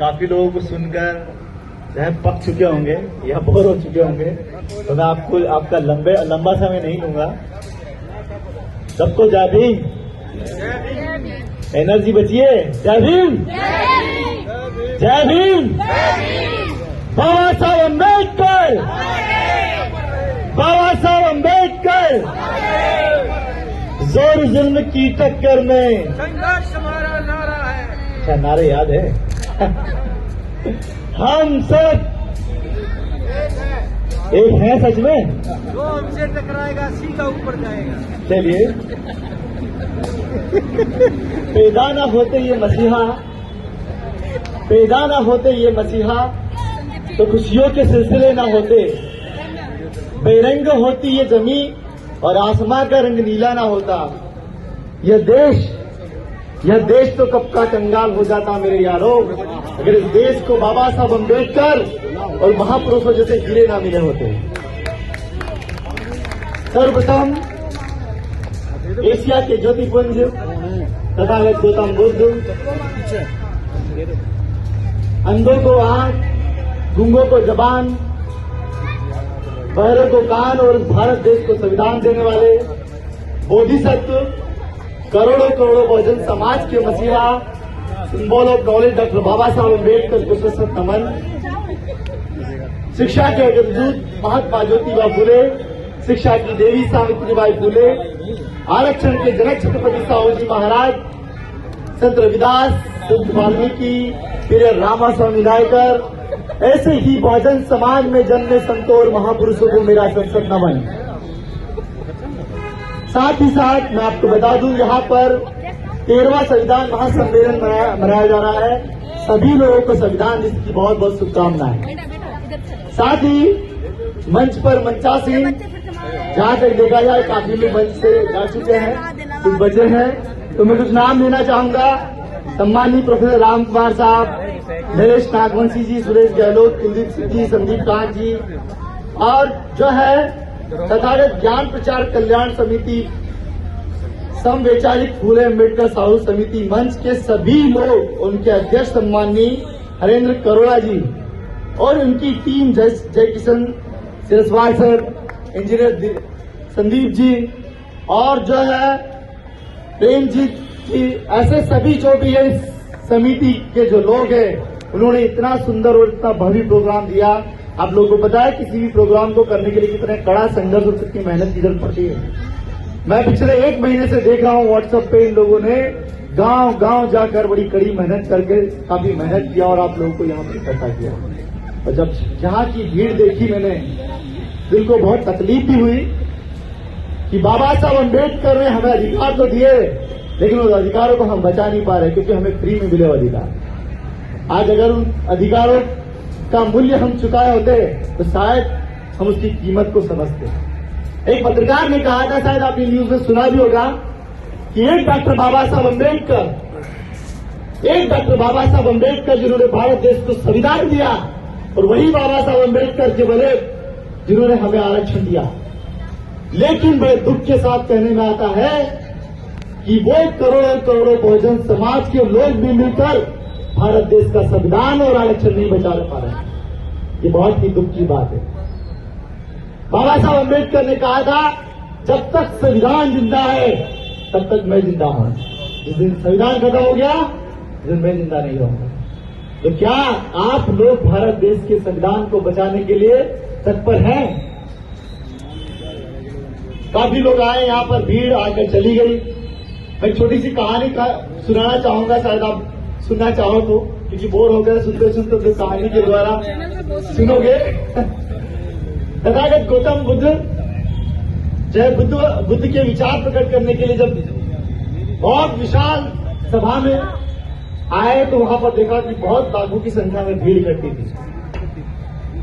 काफी लोगों को सुनकर चाहे पक चुके होंगे या बोर हो चुके होंगे, तो मैं आपको आपका लंबा समय नहीं लूंगा। सबको जय भीम, एनर्जी बचिए। जय भीम, जय भीम। बाबा साहब अम्बेडकर, बाबा साहब अम्बेडकर। जोर जुल्म की टक्कर में संघर्ष हमारा नारा है। अच्छा, नारे याद है। हम सब एक हैं सच में। जो हमसे टकराएगा सीधा ऊपर जाएगा। चलिए, पैदा न होते ये मसीहा, पैदा न होते ये मसीहा, तो खुशियों के सिलसिले न होते। बेरंग होती ये जमी और आसमां का रंग नीला ना होता। यह देश तो कब का कंगाल हो जाता मेरे यारों, अगर इस देश को बाबा साहब अम्बेडकर और महापुरुषों जैसे हीरे ना मिले होते। सर्वप्रथम एशिया के ज्योतिपुंज तथागत गौतम बुद्ध, अंधों को आंख, गूंगों को जबान, बहरों को कान और भारत देश को संविधान देने वाले बोधिसत्व, करोड़ों करोड़ों बहुजन समाज के मसीहा, सिंबल ऑफ नॉलेज डॉक्टर बाबा साहब अम्बेडकर को सशक्त नमन। शिक्षा के अग्रदूत महात्मा ज्योतिबा फुले, शिक्षा की देवी सावित्रीबाई फुले, आरक्षण के जनक छत्रपति साहूजी महाराज, संत रविदास, संत वाल्मीकि, फिर रामास्वामी नायकर, ऐसे ही बहुजन समाज में जन्मे संतों और महापुरुषों को मेरा सशक्त नमन। साथ ही साथ मैं आपको बता दूं, यहाँ पर 13वां संविधान महासम्मेलन मनाया जा रहा है। सभी लोगों को संविधान दिवस की बहुत बहुत शुभकामनाएं। साथ ही मंच पर मंचासीन, जहां तक देखा जाए काफी लोग मंच से जा चुके हैं, कुछ बचे हैं, तो मैं कुछ नाम लेना चाहूंगा। सम्मानित प्रोफेसर राम कुमार साहब, नरेश नागवंशी जी, सुरेश गहलोत, कुलदीप सिंह जी, संदीप कांत जी, और जो है तथागत ज्ञान प्रचार कल्याण समिति, समवैचारिक फूले अम्बेडकर साहू समिति मंच के सभी लोग, उनके अध्यक्ष सम्माननीय हरेंद्र करोड़ा जी और उनकी टीम, जय किशन सिरसवाल सर, इंजीनियर संदीप जी, और जो है प्रेम जी, ऐसे सभी जो भी है समिति के जो लोग हैं, उन्होंने इतना सुंदर और इतना भव्य प्रोग्राम दिया। आप लोगों को पता है किसी भी प्रोग्राम को करने के लिए कितने कड़ा संघर्ष और कितनी मेहनत की जरूरत पड़ती है। मैं पिछले 1 महीने से देख रहा हूं व्हाट्सएप पे इन लोगों ने गांव गांव जाकर बड़ी कड़ी मेहनत करके काफी मेहनत किया और आप लोगों को यहाँ पर इकट्ठा किया। और जब यहाँ की भीड़ देखी मैंने, दिल को बहुत तकलीफ भी हुई कि बाबा साहब अम्बेडकर ने हमें अधिकार तो दिए, लेकिन उन अधिकारों को हम बचा नहीं पा रहे, क्योंकि हमें फ्री में मिले अधिकार। आज अगर उन अधिकारों का मूल्य हम चुकाए होते तो शायद हम उसकी कीमत को समझते। एक पत्रकार ने कहा था, शायद आपने न्यूज में सुना भी होगा, कि एक डॉक्टर बाबा साहब अम्बेडकर जिन्होंने भारत देश को संविधान दिया, और वही बाबा साहब अम्बेडकर के बड़े जिन्होंने हमें आरक्षण दिया। लेकिन बड़े दुख के साथ कहने में आता है कि वो करोड़ों करोड़ों बहुजन समाज के लोग भी मिलकर भारत देश का संविधान और आरक्षण नहीं बचा पा रहे। ये बहुत ही दुख की बात है। बाबा साहब अम्बेडकर ने कहा था, जब तक संविधान जिंदा है तब तक मैं जिंदा हूं। जिस दिन संविधान खत्म हो गया, उस दिन मैं जिंदा नहीं रहूंगा। तो क्या आप लोग भारत देश के संविधान को बचाने के लिए तत्पर हैं? काफी लोग आए, यहाँ पर भीड़ आकर चली गई। मैं छोटी सी कहानी सुनाना चाहूंगा, शायद आप सुनना चाहो तो, क्योंकि बोर हो गए सुनते सुनते, तो कहानी के द्वारा सुनोगे। तथागत गौतम बुद्ध जय बुद्ध के विचार प्रकट करने के लिए जब बहुत विशाल सभा में आए, तो वहां पर देखा कि बहुत लाखों की संख्या में भीड़ इकट्ठी थी।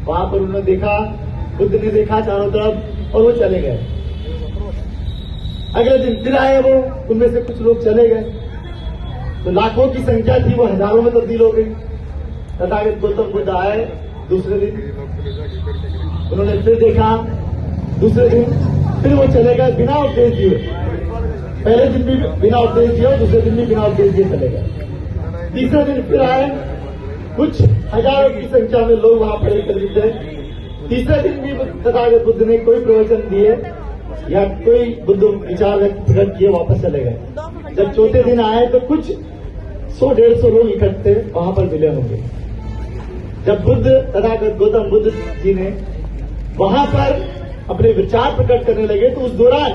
वहां पर उन्होंने देखा, बुद्ध ने देखा चारों तरफ, और वो चले गए। अगले दिन फिर आए वो, उनमें से कुछ लोग चले गए, तो लाखों की संख्या थी वो हजारों में तब्दील हो गई। तथागत गौतम बुद्ध आए दूसरे दिन, उन्होंने फिर देखा, दूसरे दिन फिर वो चले गए बिना उपदेश दिए। पहले दिन भी बिना उपदेश दिए, दूसरे दिन भी बिना उपदेश दिए चले गए। तीसरे दिन फिर आए, कुछ हजारों की संख्या में लोग वहां पर एकत्रित थे। तीसरे दिन भी तथागत बुद्ध ने कोई प्रवचन दिए या कोई बुद्ध विचार प्रकट किए, वापस चले गए। जब चौथे दिन आए तो कुछ 100-150 लोग इकट्ठे वहां पर मिले होंगे। जब बुद्ध तथागत गौतम बुद्ध जी ने वहां पर अपने विचार प्रकट करने लगे तो उस दौरान